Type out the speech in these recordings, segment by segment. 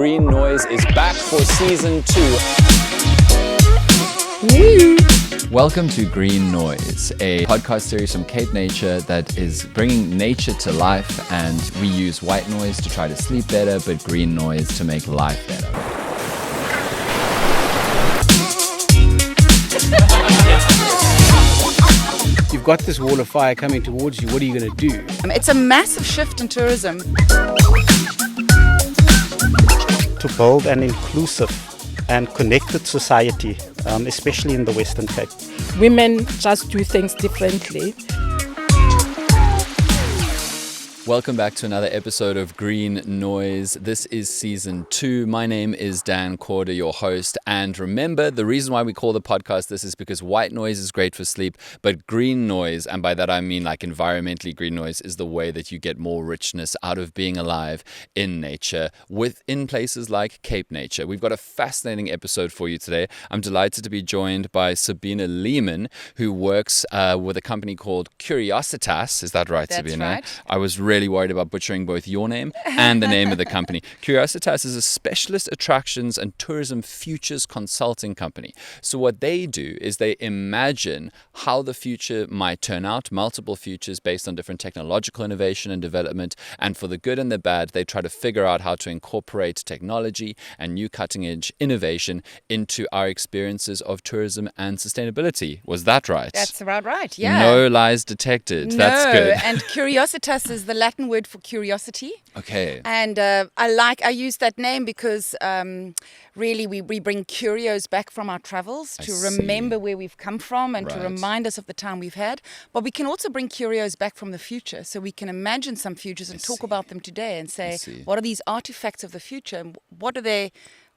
Green Noise is back for season 2. Welcome to Green Noise, a podcast series from Cape Nature that is bringing nature to life, and we use white noise to try to sleep better, but green noise to make life better. You've got this wall of fire coming towards you. What are you going to do? It's a massive shift in tourism. To build an inclusive and connected society, especially in the Western Cape. Women just do things differently. Welcome back to another episode of Green Noise. This is season 2. My name is Dan Corder, your host. And remember, the reason why we call the podcast this is because white noise is great for sleep, but green noise, and by that I mean like environmentally green noise, is the way that you get more richness out of being alive in nature within places like Cape Nature. We've got a fascinating episode for you today. I'm delighted to be joined by Sabina Lehman, who works with a company called Curiositas. Is that right, That's Sabina? right. I was really worried about butchering both your name and the name of the company. Curiositas is a specialist attractions and tourism futures consulting company. So what they do is they imagine how the future might turn out, multiple futures based on different technological innovation and development. And for the good and the bad, they try to figure out how to incorporate technology and new cutting edge innovation into our experiences of tourism and sustainability. Was that right? That's about right, yeah. No lies detected. No, That's good. And curiositas is the Latin word for curiosity. Okay. And I use that name because really we bring curios back from our travels to remember where we've come from and to remind us of the time we've had. But we can also bring curios back from the future, so we can imagine some futures and talk about them today and say, what are these artifacts of the future and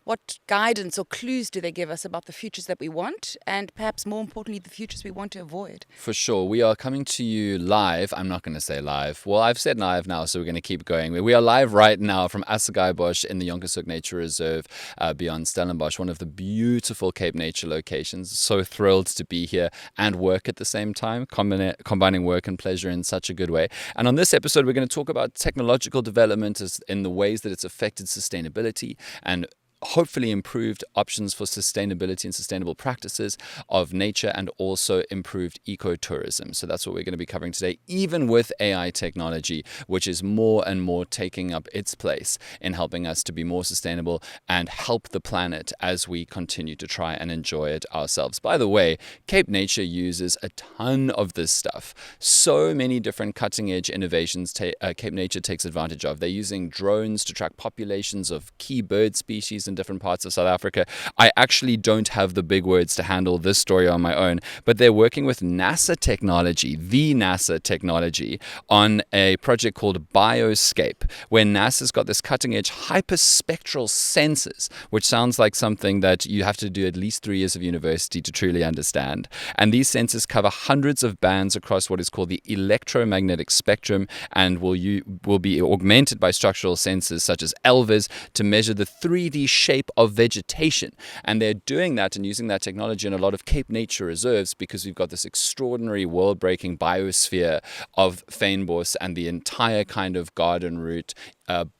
what guidance or clues do they give us about the futures that we want, and perhaps more importantly, the futures we want to avoid? For sure. We are coming to you live. I'm not going to say live. Well, I've said live now, so we're going to keep going. We are live right now from Assegai in the Jonkershoek Nature Reserve beyond Stellenbosch, one of the beautiful Cape Nature locations. So thrilled to be here and work at the same time, combining work and pleasure in such a good way. And on this episode, we're going to talk about technological development in the ways that it's affected sustainability and hopefully improved options for sustainability and sustainable practices of nature, and also improved ecotourism. So that's what we're going to be covering today, even with AI technology, which is more and more taking up its place in helping us to be more sustainable and help the planet as we continue to try and enjoy it ourselves. By the way, Cape Nature uses a ton of this stuff. So many different cutting edge innovations Cape Nature takes advantage of. They're using drones to track populations of key bird species in different parts of South Africa. I actually don't have the big words to handle this story on my own, but they're working with NASA technology, the NASA technology, on a project called Bioscape, where NASA's got this cutting-edge hyperspectral sensors, which sounds like something that you have to do at least 3 years of university to truly understand. And these sensors cover hundreds of bands across what is called the electromagnetic spectrum, and will be augmented by structural sensors such as ELVAs to measure the 3D shape of vegetation. And they're doing that and using that technology in a lot of Cape Nature reserves because we've got this extraordinary world-breaking biosphere of fynbos and the entire kind of garden route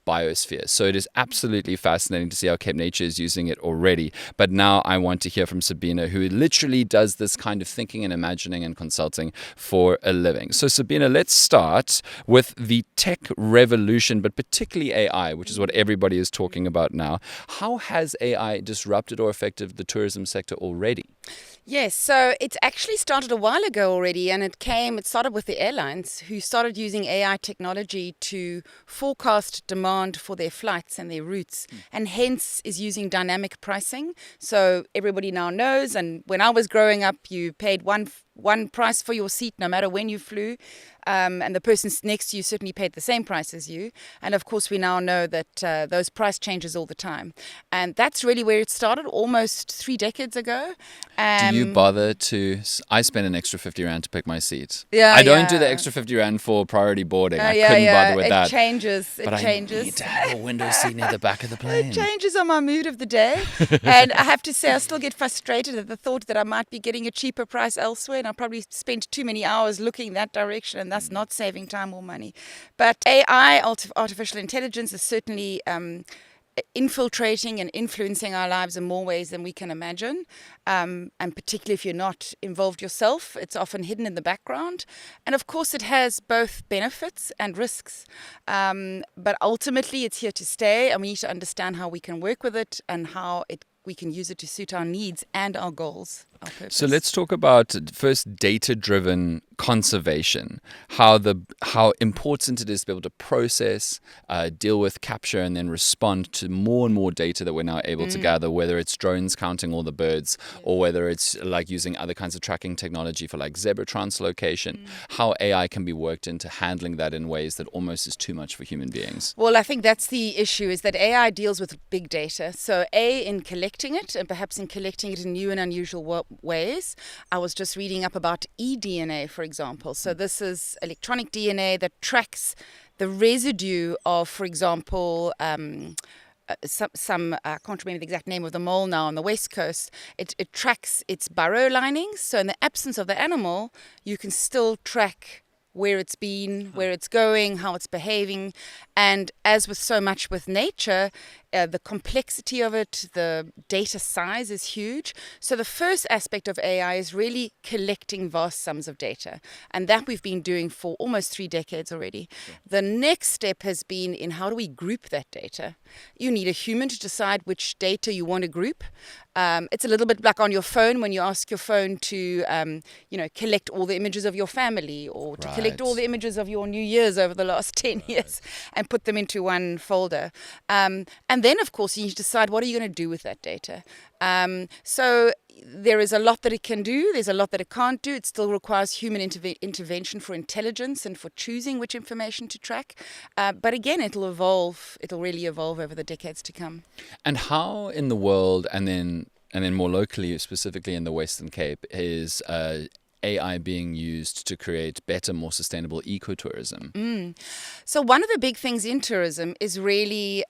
biosphere. So it is absolutely fascinating to see how Cape Nature is using it already. But now I want to hear from Sabina, who literally does this kind of thinking and imagining and consulting for a living. So Sabina, let's start with the tech revolution, but particularly AI, which is what everybody is talking about now. How has AI disrupted or affected the tourism sector already? Yes, so it's actually started a while ago already, and it started with the airlines, who started using AI technology to forecast demand for their flights and their routes, and hence is using dynamic pricing. So everybody now knows, and when I was growing up, you paid one price for your seat no matter when you flew, and the person next to you certainly paid the same price as you. And of course, we now know that those price changes all the time. And that's really where it started almost 3 decades ago. Do you bother to... I spend an extra 50 Rand to pick my seat. Yeah, I don't do the extra 50 Rand for priority boarding. I couldn't bother with that. It changes. But I need to have a window seat near the back of the plane. It changes on my mood of the day. And I have to say, I still get frustrated at the thought that I might be getting a cheaper price elsewhere, and I'll probably spend too many hours looking that direction, and thus not saving time or money. But AI, artificial intelligence, is certainly infiltrating and influencing our lives in more ways than we can imagine. And particularly if you're not involved yourself, it's often hidden in the background. And of course, it has both benefits and risks. But ultimately, it's here to stay, and we need to understand how we can work with it and how we can use it to suit our needs and our goals, our purpose. So let's talk about first data-driven conservation, how important it is to be able to process, deal with, capture, and then respond to more and more data that we're now able to gather, whether it's drones counting all the birds or whether it's like using other kinds of tracking technology for like zebra translocation, how AI can be worked into handling that in ways that almost is too much for human beings. Well, I think that's the issue, is that AI deals with big data. So in collecting it, and perhaps in collecting it in new and unusual ways. I was just reading up about eDNA, for example. So this is electronic DNA that tracks the residue of, for example, some I can't remember the exact name of the mole now on the West Coast. It tracks its burrow linings. So in the absence of the animal, you can still track where it's been, where it's going, how it's behaving. And as with so much with nature, the complexity of it, the data size is huge. So the first aspect of AI is really collecting vast sums of data. And that we've been doing for almost 3 decades already. Sure. The next step has been in how do we group that data? You need a human to decide which data you want to group. It's a little bit like on your phone when you ask your phone to, collect all the images of your family, or to collect all the images of your New Year's over the last 10 years and put them into one folder. And then, of course, you need to decide what are you going to do with that data. So there is a lot that it can do. There's a lot that it can't do. It still requires human intervention for intelligence and for choosing which information to track. But again, it'll evolve. It'll really evolve over the decades to come. And how in the world, and then more locally, specifically in the Western Cape, is AI being used to create better, more sustainable ecotourism? So one of the big things in tourism is really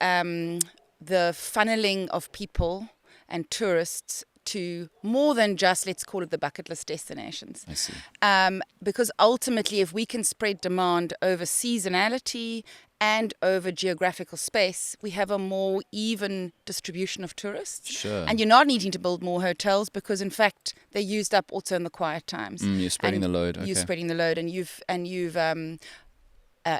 the funneling of people and tourists to more than just, let's call it, the bucket list destinations. I see. Because ultimately, if we can spread demand over seasonality and over geographical space, we have a more even distribution of tourists. Sure. And you're not needing to build more hotels because, in fact, they're used up also in the quiet times. You're spreading the load. Okay. You're spreading the load, and you've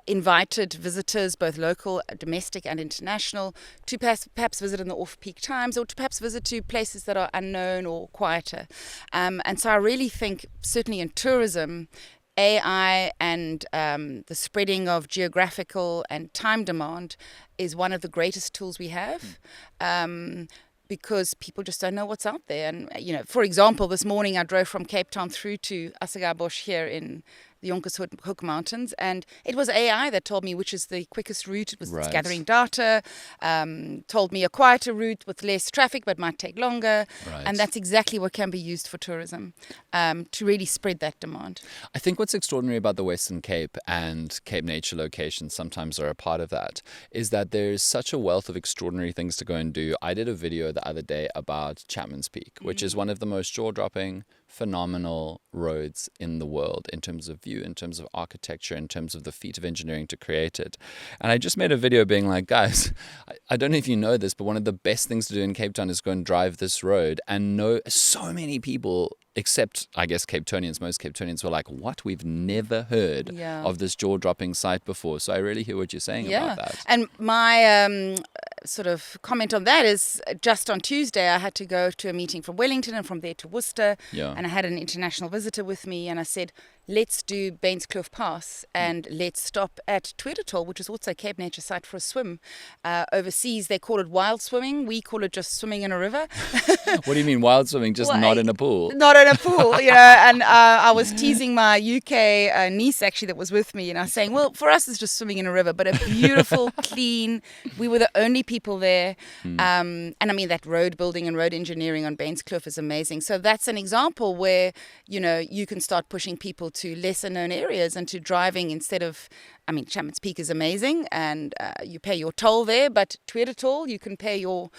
invited visitors, both local, domestic and international, to perhaps visit in the off-peak times, or to perhaps visit to places that are unknown or quieter. And so I really think, certainly in tourism, AI and the spreading of geographical and time demand is one of the greatest tools we have. Because people just don't know what's out there. And, for example, this morning I drove from Cape Town through to Assegai here in the Jonkershoek Mountains, and it was AI that told me which is the quickest route. It was gathering data, told me a quieter route with less traffic but might take longer. And that's exactly what can be used for tourism, to really spread that demand. I think what's extraordinary about the Western Cape, and Cape Nature locations sometimes are a part of that, is that there's such a wealth of extraordinary things to go and do. I did a video the other day about Chapman's Peak, which is one of the most jaw-dropping, phenomenal roads in the world in terms of view, in terms of architecture, in terms of the feat of engineering to create it. And I just made a video being like, guys, I don't know if you know this, but one of the best things to do in Cape Town is go and drive this road and know so many people, except, I guess, Cape Townians, most Cape Townians were like, what? We've never heard of this jaw-dropping site before. So I really hear what you're saying about that. And my sort of comment on that is, just on Tuesday, I had to go to a meeting from Wellington and from there to Worcester. And I had an international visitor with me, and I said, let's do Bainskloof Pass and let's stop at Tweedatoll, which is also a Cape Nature site, for a swim. Overseas, they call it wild swimming. We call it just swimming in a river. What do you mean wild swimming? Just not in a pool? Not in a pool, and I was teasing my UK niece, actually, that was with me, and I was saying, well, for us, it's just swimming in a river, but a beautiful, clean, we were the only people there. And I mean, that road building and road engineering on Bainskloof is amazing. So that's an example where, you can start pushing people to lesser known areas and to driving instead of, I mean, Champions Peak is amazing and you pay your toll there, but Tweede you can pay your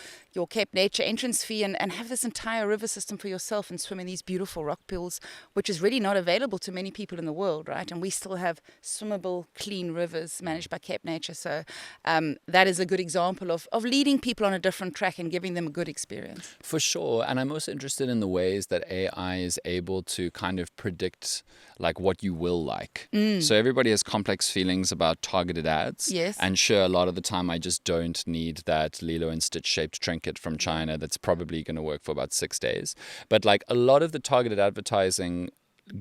Cape Nature entrance fee and have this entire river system for yourself and swim in these beautiful rock pools, which is really not available to many people in the world, right? And we still have swimmable, clean rivers managed by Cape Nature. So that is a good example of leading people on a different track and giving them a good experience. For sure. And I'm also interested in the ways that AI is able to kind of predict like what you will like. So everybody has complex feelings about targeted ads. Yes. And sure, a lot of the time I just don't need that Lilo and Stitch shaped trinket from China that's probably going to work for about 6 days. But like a lot of the targeted advertising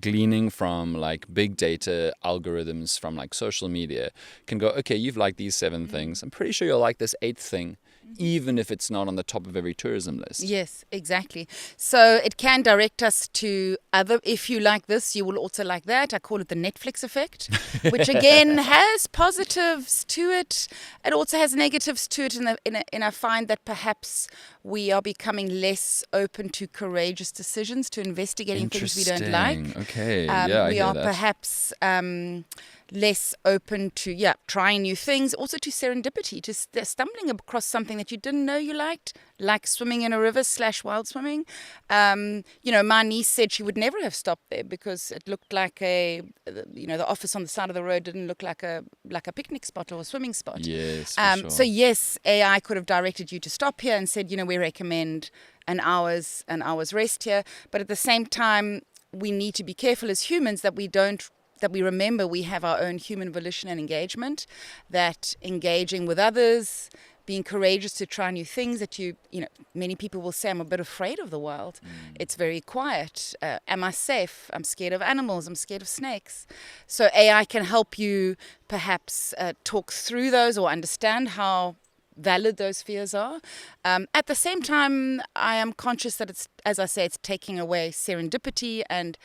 gleaning from like big data algorithms from like social media can go, okay, you've liked these 7 things. I'm pretty sure you'll like this 8th thing, even if it's not on the top of every tourism list. Yes, exactly. So it can direct us to other, if you like this, you will also like that. I call it the Netflix effect, which again has positives to it. It also has negatives to it. And I find that perhaps we are becoming less open to courageous decisions, to investigating things we don't like. Okay, I we hear are that. perhaps less open to trying new things, also to serendipity, to stumbling across something that you didn't know you liked, like swimming in a river / wild swimming. My niece said she would never have stopped there because it looked like the office on the side of the road didn't look like a picnic spot or a swimming spot. Yes, for sure. So yes, AI could have directed you to stop here and said, we recommend an hour's rest here, but at the same time we need to be careful as humans that we remember we have our own human volition and engagement, that engaging with others, being courageous to try new things that many people will say, I'm a bit afraid of the wild. It's very quiet. Am I safe? I'm scared of animals. I'm scared of snakes. So AI can help you perhaps talk through those or understand how valid those fears are. At the same time, I am conscious that it's taking away serendipity and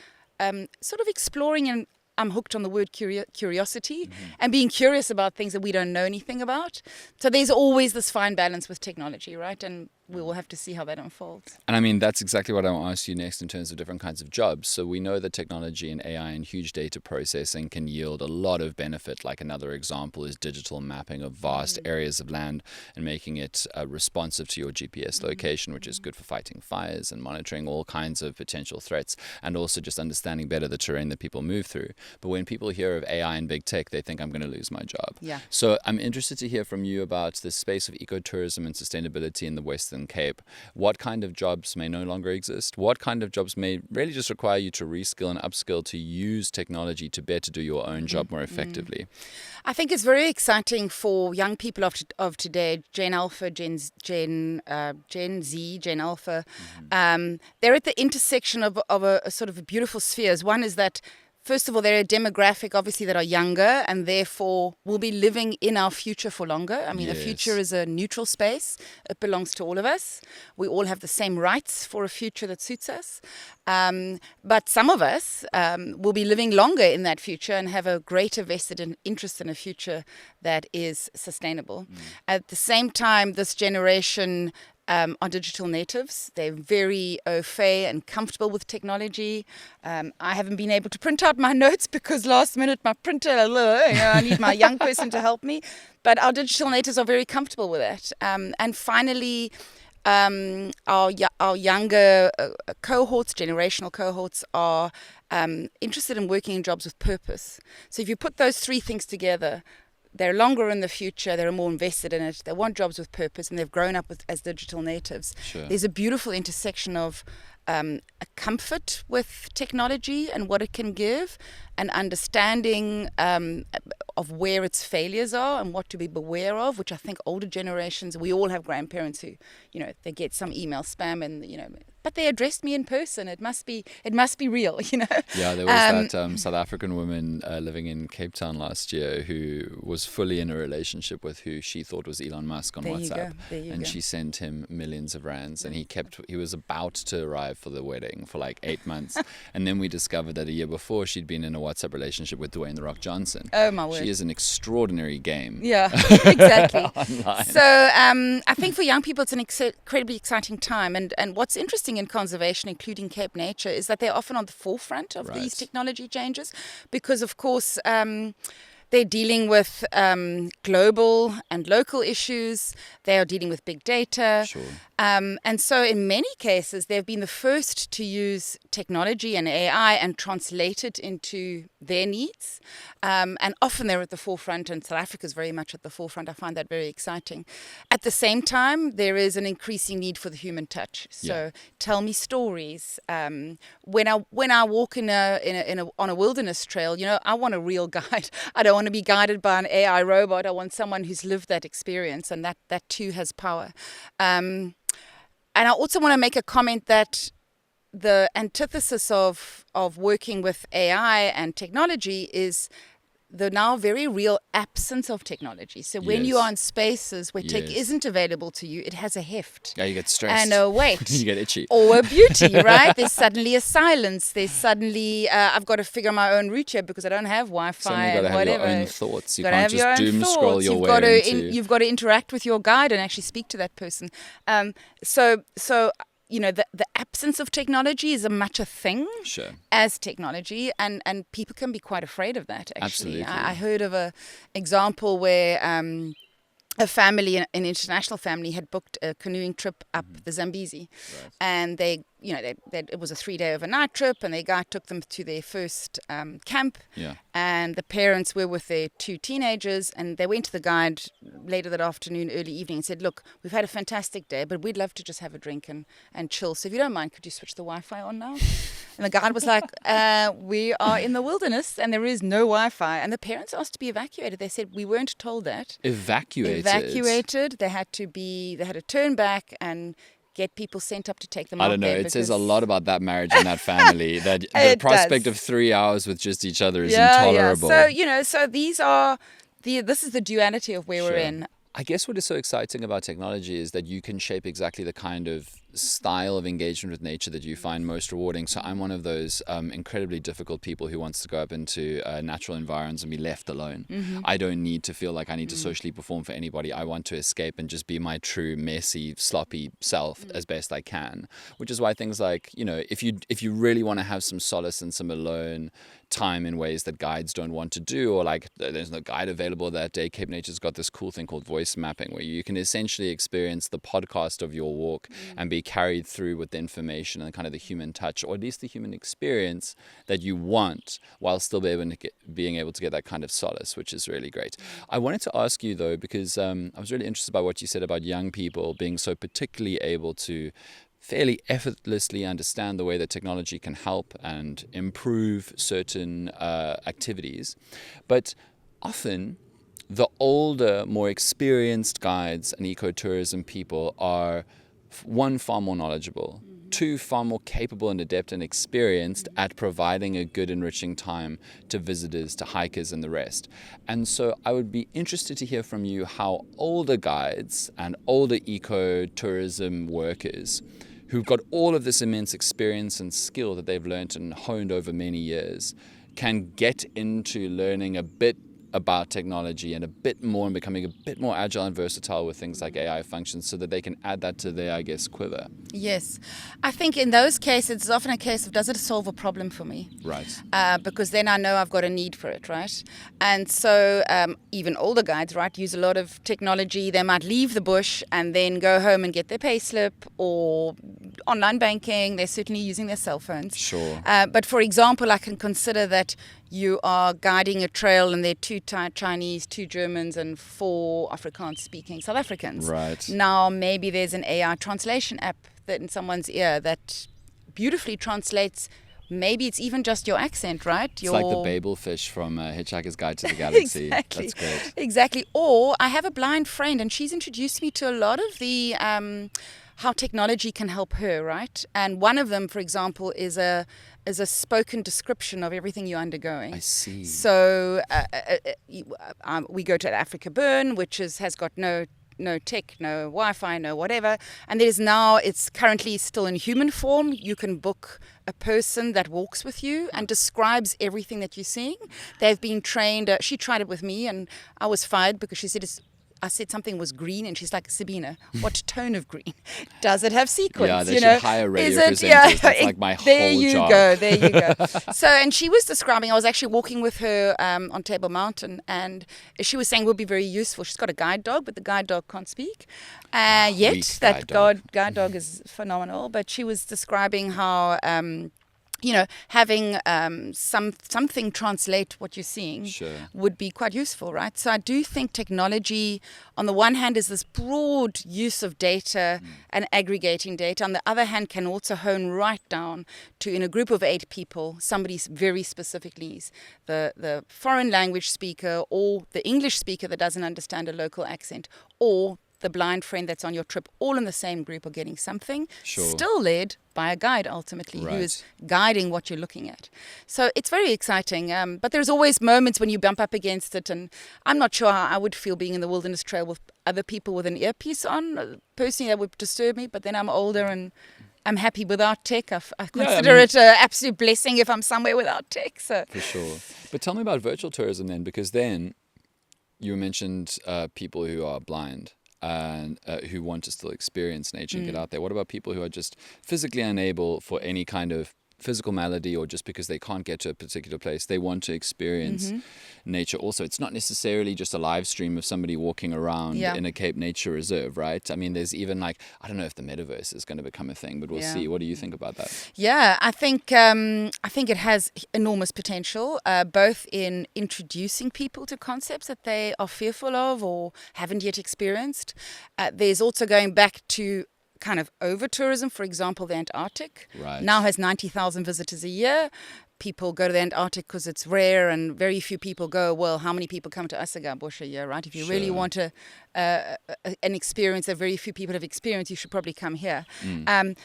sort of exploring, and I'm hooked on the word curiosity and being curious about things that we don't know anything about. So there's always this fine balance with technology, right? And we will have to see how that unfolds. And I mean, that's exactly what I want to ask you next in terms of different kinds of jobs. So we know that technology and AI and huge data processing can yield a lot of benefit. Like another example is digital mapping of vast areas of land and making it responsive to your GPS location, which is good for fighting fires and monitoring all kinds of potential threats, and also just understanding better the terrain that people move through. But when people hear of AI and big tech, they think I'm going to lose my job. Yeah. So I'm interested to hear from you about the space of ecotourism and sustainability in the Western Cape. What kind of jobs may no longer exist? What kind of jobs may really just require you to reskill and upskill to use technology to better do your own job more effectively? I think it's very exciting for young people of today, Gen Alpha, Gen Z, Gen Alpha. They're at the intersection of a sort of beautiful spheres. One is that, first of all, they're a demographic, obviously, that are younger and therefore will be living in our future for longer. I mean, the future is a neutral space. It belongs to all of us. We all have the same rights for a future that suits us. But some of us will be living longer in that future and have a greater vested interest in a future that is sustainable. At the same time, this generation are digital natives. They're very au fait and comfortable with technology. I haven't been able to print out my notes because last minute my printer, I need my young person to help me. But our digital natives are very comfortable with that. And finally, our younger cohorts, generational cohorts, are interested in working in jobs with purpose. So if you put those 3 things together, they're longer in the future, they're more invested in it, they want jobs with purpose, and they've grown up as digital natives. Sure. There's a beautiful intersection of a comfort with technology and what it can give, an understanding of where its failures are and what to be beware of, which I think older generations, we all have grandparents who, they get some email spam and, but they addressed me in person. It must be real, Yeah, there was that South African woman living in Cape Town last year who was fully in a relationship with who she thought was Elon Musk on WhatsApp. There you and go. she sent him millions of rands, and he was about to arrive alive for the wedding for like 8 months. And then we discovered that a year before she'd been in a WhatsApp relationship with Dwayne The Rock Johnson. Oh, my word. She is an extraordinary game. Yeah, exactly. Online. So I think for young people, it's an incredibly exciting time. And what's interesting in conservation, including Cape Nature, is that they're often on the forefront of these technology changes because, of course, they're dealing with global and local issues. They are dealing with big data. Sure. And so in many cases, they've been the first to use technology and AI and translate it into their needs. And often they're at the forefront, and South Africa is very much at the forefront. I find that very exciting. At the same time, there is an increasing need for the human touch. So tell me stories. When I walk on a wilderness trail, I want a real guide. I don't want to be guided by an AI robot. I want someone who's lived that experience, and that too has power. And I also want to make a comment that the antithesis of working with AI and technology is the now very real absence of technology. So when you are in spaces where tech isn't available to you, it has a heft. Yeah, you get stressed. And a weight. You get itchy. Or a beauty, right? There's suddenly a silence. There's suddenly, I've got to figure my own route here because I don't have Wi-Fi Suddenly and you've got to whatever. have your own thoughts. You Gotta can't have your just own doom thoughts. scroll your You've way got to into... you've got to interact with your guide and actually speak to that person. So the absence of technology is much a thing as technology, and people can be quite afraid of that, actually. Absolutely. I heard of an example where a family, an international family, had booked a canoeing trip up the Zambezi. Right. And they it was a 3-day overnight trip, and their guide took them to their first camp. Yeah. And the parents were with their 2 teenagers, and they went to the guide later that afternoon, early evening, and said, look, we've had a fantastic day, but we'd love to just have a drink and chill. So if you don't mind, could you switch the Wi-Fi on now? And the guide was like, we are in the wilderness, and there is no Wi-Fi. And the parents asked to be evacuated. They said, we weren't told that. Evacuated. They had to turn back and get people sent up to take them out. I don't know. there It says a because- lot about that marriage and that family. That the It prospect does. of 3 hours with just each other is intolerable. So so these are this is the duality of where we're in. I guess what is so exciting about technology is that you can shape exactly the kind of style of engagement with nature that you find most rewarding. So I'm one of those incredibly difficult people who wants to go up into natural environments and be left alone. I don't need to feel like I need to socially perform for anybody. I want to escape and just be my true, messy, sloppy self as best I can. Which is why things like, if you really want to have some solace and some alone time in ways that guides don't want to do, or like there's no guide available that day, Cape Nature's got this cool thing called voice mapping, where you can essentially experience the podcast of your walk and be carried through with the information and kind of the human touch, or at least the human experience that you want, while still being able to get that kind of solace, which is really great. I wanted to ask you though, because I was really interested by what you said about young people being so particularly able to fairly effortlessly understand the way that technology can help and improve certain activities. But often the older, more experienced guides and ecotourism people are, one, far more knowledgeable, 2, far more capable and adept and experienced at providing a good, enriching time to visitors, to hikers and the rest. And so I would be interested to hear from you how older guides and older ecotourism workers who've got all of this immense experience and skill that they've learned and honed over many years can get into learning a bit about technology and a bit more, and becoming a bit more agile and versatile with things like AI functions, so that they can add that to their, I guess, quiver. Yes. I think in those cases, it's often a case of, does it solve a problem for me? Right. Because then I know I've got a need for it, right? And so even older guides, right, use a lot of technology. They might leave the bush and then go home and get their payslip or online banking. They're certainly using their cell phones. Sure. But for example, I can consider that you are guiding a trail and there are 2 Chinese, 2 Germans and 4 Afrikaans-speaking South Africans. Right. Now maybe there's an AI translation app that in someone's ear that beautifully translates. Maybe it's even just your accent, right? It's like the Babel fish from Hitchhiker's Guide to the Galaxy. Exactly. That's great. Exactly. Or I have a blind friend, and she's introduced me to a lot of the how technology can help her, right? And one of them, for example, is a spoken description of everything you're undergoing. I see. So we go to Africa Burn, which has got no no tech, no Wi-Fi, no whatever. And it's currently still in human form. You can book a person that walks with you and describes everything that you're seeing. They've been trained. She tried it with me, and I was fired because she said I said something was green, and she's like, Sabina, what tone of green? Does it have sequence? Yeah, they should hire radio presenters. Yeah, that's like my whole job. There you go. So, and she was describing, I was actually walking with her on Table Mountain, and she was saying it would be very useful. She's got a guide dog, but the guide dog can't speak. Yet that guide dog is phenomenal. But she was describing how having something translate what you're seeing would be quite useful, right? So I do think technology, on the one hand, is this broad use of data and aggregating data. On the other hand, can also hone right down to, in a group of 8 people, somebody's very specific needs. The foreign language speaker, or the English speaker that doesn't understand a local accent, or the blind friend that's on your trip, all in the same group are getting something, still led by a guide ultimately, who is guiding what you're looking at. So it's very exciting, but there's always moments when you bump up against it, and I'm not sure how I would feel being in the wilderness trail with other people with an earpiece on. Personally, that would disturb me, but then I'm older and I'm happy without tech. I consider it an absolute blessing if I'm somewhere without tech. So. For sure. But tell me about virtual tourism then, because then you mentioned people who are blind and who want to still experience nature and get out there. What about people who are just physically unable for any kind of physical malady, or just because they can't get to a particular place, they want to experience nature also? It's not necessarily just a live stream of somebody walking around in a Cape Nature Reserve, right? I mean, there's even I don't know if the metaverse is going to become a thing, but we'll see. What do you think about that? Yeah, I think it has enormous potential, both in introducing people to concepts that they are fearful of or haven't yet experienced. There's also going back to kind of over tourism. For example, the Antarctic now has 90,000 visitors a year. People go to the Antarctic because it's rare, and very few people go, well, how many people come to Assegai-Busch a year, right? If you really want an experience that very few people have experienced, you should probably come here.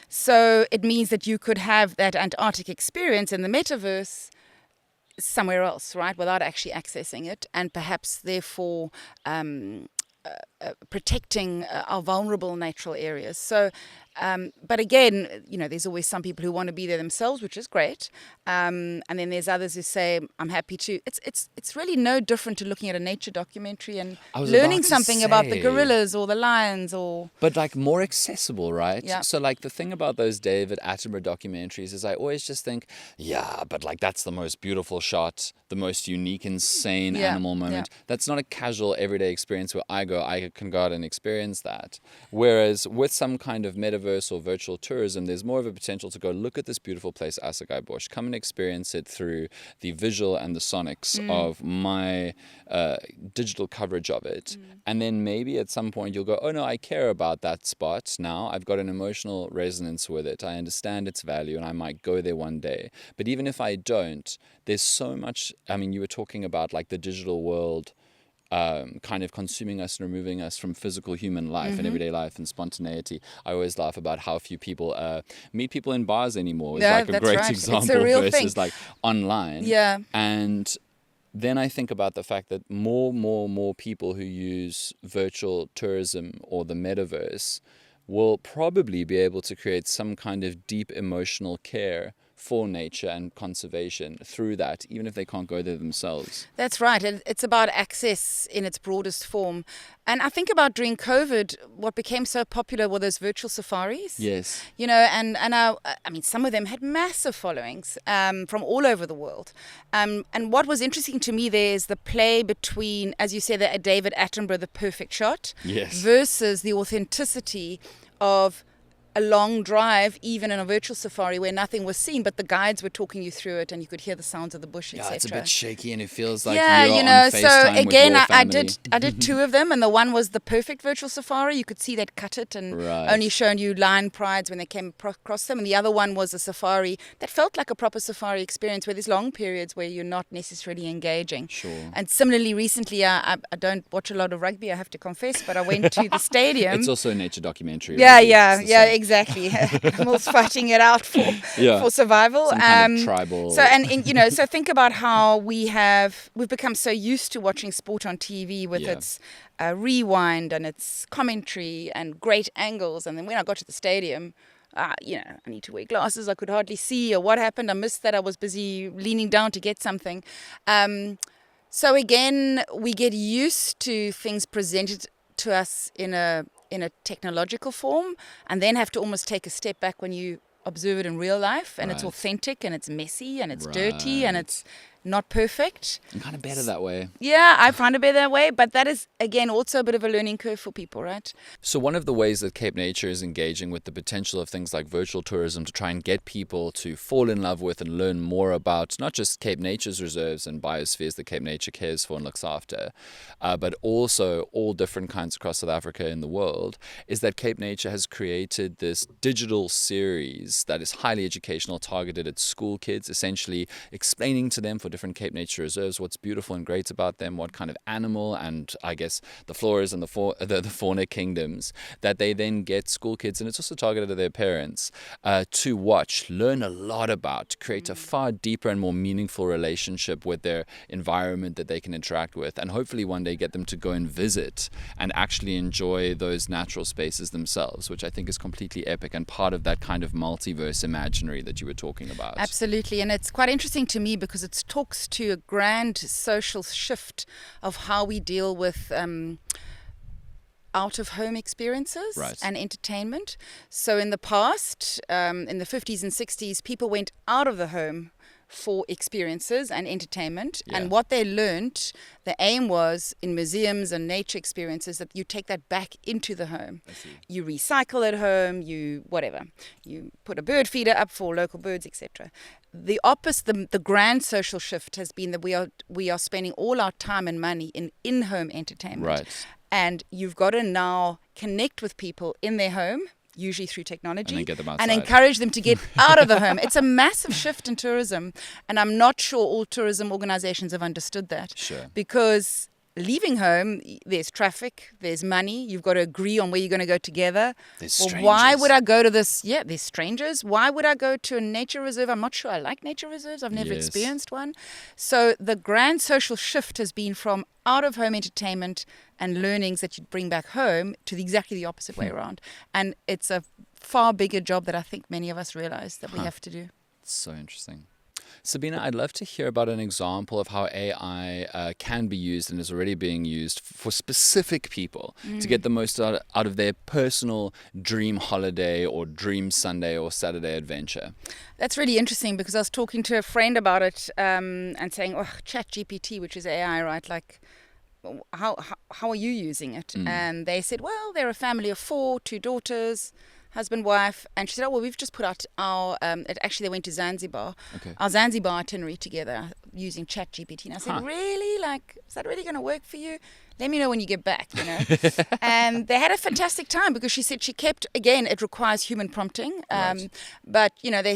So it means that you could have that Antarctic experience in the metaverse somewhere else, right, without actually accessing it, and perhaps therefore protecting our vulnerable natural areas. So, but again, there's always some people who want to be there themselves, which is great. And then there's others who say, I'm happy to. It's really no different to looking at a nature documentary and learning something about the gorillas or the lions, but like more accessible, right? Yeah. So like the thing about those David Attenborough documentaries is I always just think, but like that's the most beautiful shot, the most unique, insane animal moment. That's not a casual everyday experience where I can go out and experience that. Whereas with some kind of metaverse or virtual tourism, there's more of a potential to go look at this beautiful place, Assegai-Busch, come and experience it through the visual and the sonics of my digital coverage of it. And then maybe at some point you'll go, oh no, I care about that spot now. I've got an emotional resonance with it. I understand its value, and I might go there one day. But even if I don't, there's so much. I mean, you were talking about like the digital world kind of consuming us and removing us from physical human life and everyday life and spontaneity. I always laugh about how few people meet people in bars anymore. It's like a great example versus like online. Yeah. And then I think about the fact that more people who use virtual tourism or the metaverse will probably be able to create some kind of deep emotional care for nature and conservation through that, even if they can't go there themselves. That's right. It's about access in its broadest form. And I think about during COVID, what became so popular were those virtual safaris. Yes. And I mean, some of them had massive followings from all over the world. And what was interesting to me there is the play between, as you said, the David Attenborough, the perfect shot, versus the authenticity of a long drive, even in a virtual safari where nothing was seen, but the guides were talking you through it and you could hear the sounds of the bush, etc. It's a bit shaky and it feels like you're on FaceTime so again, with your I family. I did 2 of them, and the one was the perfect virtual safari. You could see they'd cut it and only shown you lion prides when they came across them. And the other one was a safari that felt like a proper safari experience, where there's long periods where you're not necessarily engaging. Sure. And similarly, recently, I don't watch a lot of rugby, I have to confess, but I went to the stadium. It's also a nature documentary. Yeah, exactly. exactly. Animals fighting it out for survival. Some kind of tribal. So think about how we've become so used to watching sport on TV with its rewind and its commentary and great angles. And then when I got to the stadium, I need to wear glasses. I could hardly see, or what happened. I missed that. I was busy leaning down to get something. So again, we get used to things presented to us in a technological form, and then have to almost take a step back when you observe it in real life, and it's authentic, and it's messy, and it's dirty, and it's not perfect. I'm kind of better that way. Yeah, I find it better that way, but that is, again, also a bit of a learning curve for people, right? So one of the ways that Cape Nature is engaging with the potential of things like virtual tourism to try and get people to fall in love with and learn more about not just Cape Nature's reserves and biospheres that Cape Nature cares for and looks after, but also all different kinds across South Africa and the world, is that Cape Nature has created this digital series that is highly educational, targeted at school kids, essentially explaining to them for different Cape Nature reserves what's beautiful and great about them, what kind of animal and I guess the floras and the fauna kingdoms that they then get school kids, and it's also targeted at their parents, to watch, learn a lot about, create a far deeper and more meaningful relationship with their environment that they can interact with, and hopefully one day get them to go and visit and actually enjoy those natural spaces themselves, which I think is completely epic and part of that kind of multiverse imaginary that you were talking about. Absolutely, and it's quite interesting to me because it talks to a grand social shift of how we deal with out-of-home experiences and entertainment. So in the past, in the 50s and 60s, people went out of the home for experiences and entertainment. And what they learned, the aim was in museums and nature experiences that you take that back into the home. You recycle at home, you put a bird feeder up for local birds, etc. The opposite, the grand social shift has been that we are spending all our time and money in in-home entertainment. And you've got to now connect with people in their home, usually through technology, and get them outside, and encourage them to get out of the home. It's a massive shift in tourism, and I'm not sure all tourism organizations have understood that. Because leaving home, there's traffic, there's money, you've got to agree on where you're going to go together. There's strangers. Why would I go to this? Yeah, there's strangers. Why would I go to a nature reserve? I'm not sure I like nature reserves. I've never experienced one. So the grand social shift has been from out-of-home entertainment and learnings that you'd bring back home to exactly the opposite way around. And it's a far bigger job that I think many of us realize that we have to do. It's so interesting. Sabina, I'd love to hear about an example of how AI can be used and is already being used for specific people to get the most out of their personal dream holiday or dream Sunday or Saturday adventure. That's really interesting because I was talking to a friend about it and saying, ChatGPT, which is AI, right? Like, how are you using it? And they said, well, they're a family of 4, 2 daughters, husband, wife, and she said, we've just put out our, actually they went to Zanzibar, our Zanzibar itinerary together using ChatGPT. And I said, really? Like, is that really going to work for you? Let me know when you get back, And they had a fantastic time because she said she kept, again, it requires human prompting. But,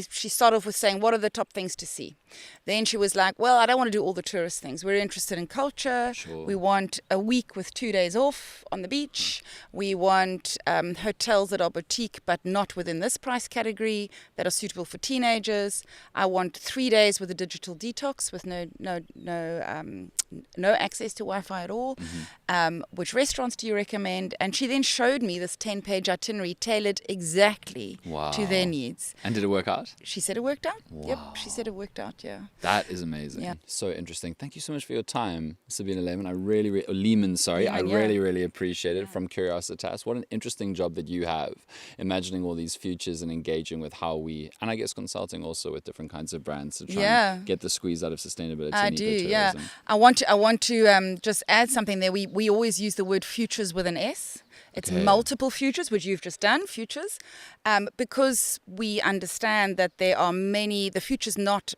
she started off with saying, what are the top things to see? Then she was like, well, I don't want to do all the tourist things. We're interested in culture. We want a week with 2 days off on the beach. We want hotels that are boutique but not within this price category that are suitable for teenagers. I want 3 days with a digital detox with no access to Wi-Fi at all. Which restaurants do you recommend? And she then showed me this 10-page itinerary tailored exactly to their needs. And did it work out? She said it worked out. Yep, she said it worked out, That is amazing. Yeah. So interesting. Thank you so much for your time, Sabina Lehman. I really appreciate it. From Curiositas. What an interesting job that you have, imagining all these futures and engaging with how we, and I guess consulting also with different kinds of brands to try and get the squeeze out of sustainability. I do, I want to just add something there. We always use the word futures with an S. It's multiple futures, which you've just done, futures, because we understand that there are the future's not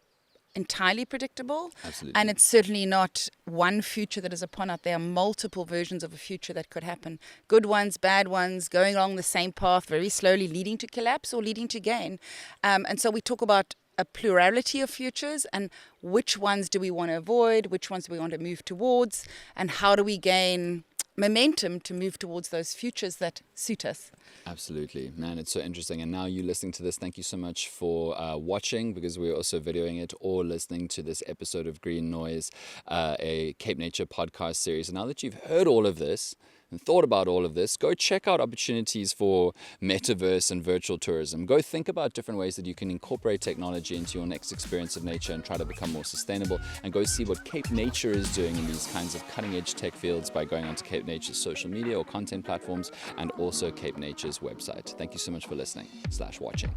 entirely predictable. Absolutely. And it's certainly not one future that is upon us. There are multiple versions of a future that could happen. Good ones, bad ones, going along the same path, very slowly leading to collapse or leading to gain. And so we talk about a plurality of futures and which ones do we want to avoid, which ones do we want to move towards, and how do we gain momentum to move towards those futures that suit us. Absolutely, man, it's so interesting. And now you listening to this, thank you so much for watching, because we're also videoing it, or listening to this episode of Green Noise, a Cape Nature podcast series. And now that you've heard all of this and thought about all of this, go check out opportunities for metaverse and virtual tourism. Go think about different ways that you can incorporate technology into your next experience of nature and try to become more sustainable. And go see what Cape Nature is doing in these kinds of cutting edge tech fields by going onto Cape Nature's social media or content platforms, and also Cape Nature's website. Thank you so much for listening/watching.